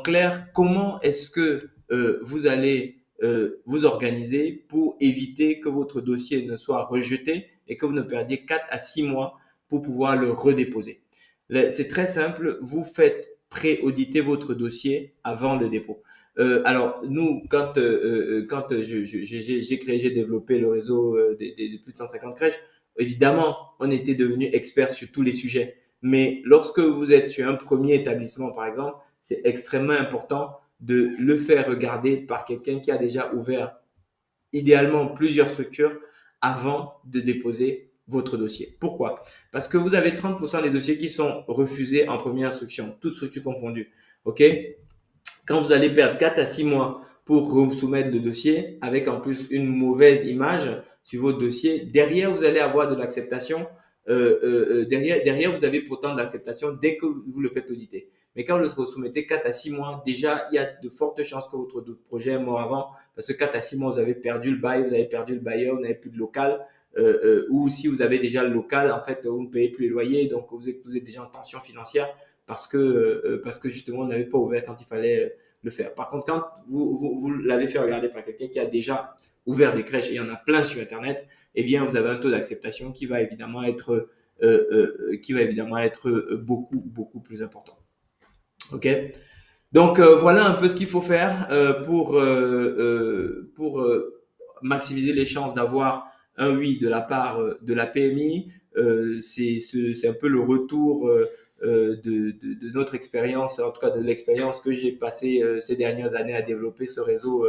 clair, comment est-ce que vous allez vous organiser pour éviter que votre dossier ne soit rejeté et que vous ne perdiez 4 à 6 mois pour pouvoir le redéposer. C'est très simple, vous faites pré-auditer votre dossier avant le dépôt. Alors nous, quand j'ai développé le réseau des plus de 150 crèches, évidemment, on était devenu expert sur tous les sujets. Mais lorsque vous êtes sur un premier établissement, par exemple, c'est extrêmement important de le faire regarder par quelqu'un qui a déjà ouvert idéalement plusieurs structures avant de déposer votre dossier. Pourquoi? Parce que vous avez 30% des dossiers qui sont refusés en première instruction, toutes structures confondues. OK? Quand vous allez perdre 4 à 6 mois pour soumettre le dossier avec en plus une mauvaise image sur votre dossier, derrière vous allez avoir de l'acceptation. Derrière, vous avez pourtant de l'acceptation dès que vous le faites auditer. Mais quand vous le soumettez 4 à 6 mois, déjà, il y a de fortes chances que votre projet est mort avant parce que 4 à 6 mois, vous avez perdu le bail, vous avez perdu le bailleur, vous n'avez plus de local. Ou si vous avez déjà le local, en fait, vous ne payez plus les loyers, donc vous êtes déjà en tension financière parce que justement, on n'avait pas ouvert quand il fallait le faire. Par contre, quand vous l'avez fait regarder par quelqu'un qui a déjà ouvert des crèches, et il y en a plein sur Internet, eh bien, vous avez un taux d'acceptation qui va évidemment être beaucoup plus important. OK? Donc, voilà un peu ce qu'il faut faire pour maximiser les chances d'avoir un oui de la part de la PMI. C'est un peu le retour de notre expérience, en tout cas de l'expérience que j'ai passée ces dernières années à développer ce réseau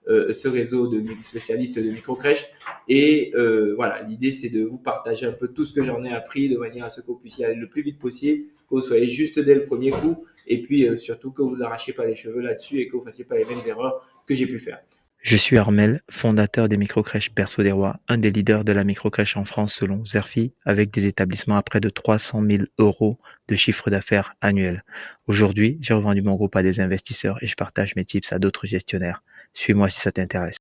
de spécialistes de micro-crèches. Et voilà, l'idée, c'est de vous partager un peu tout ce que j'en ai appris de manière à ce que vous puissiez aller le plus vite possible, que vous soyez juste dès le premier coup, et puis surtout que vous arrachiez pas les cheveux là-dessus et que vous fassiez pas les mêmes erreurs que j'ai pu faire. Je suis Armel, fondateur des microcrèches Berceau des Rois, un des leaders de la microcrèche en France selon Zerfi, avec des établissements à près de 300 000 euros de chiffre d'affaires annuel. Aujourd'hui, j'ai revendu mon groupe à des investisseurs et je partage mes tips à d'autres gestionnaires. Suis-moi si ça t'intéresse.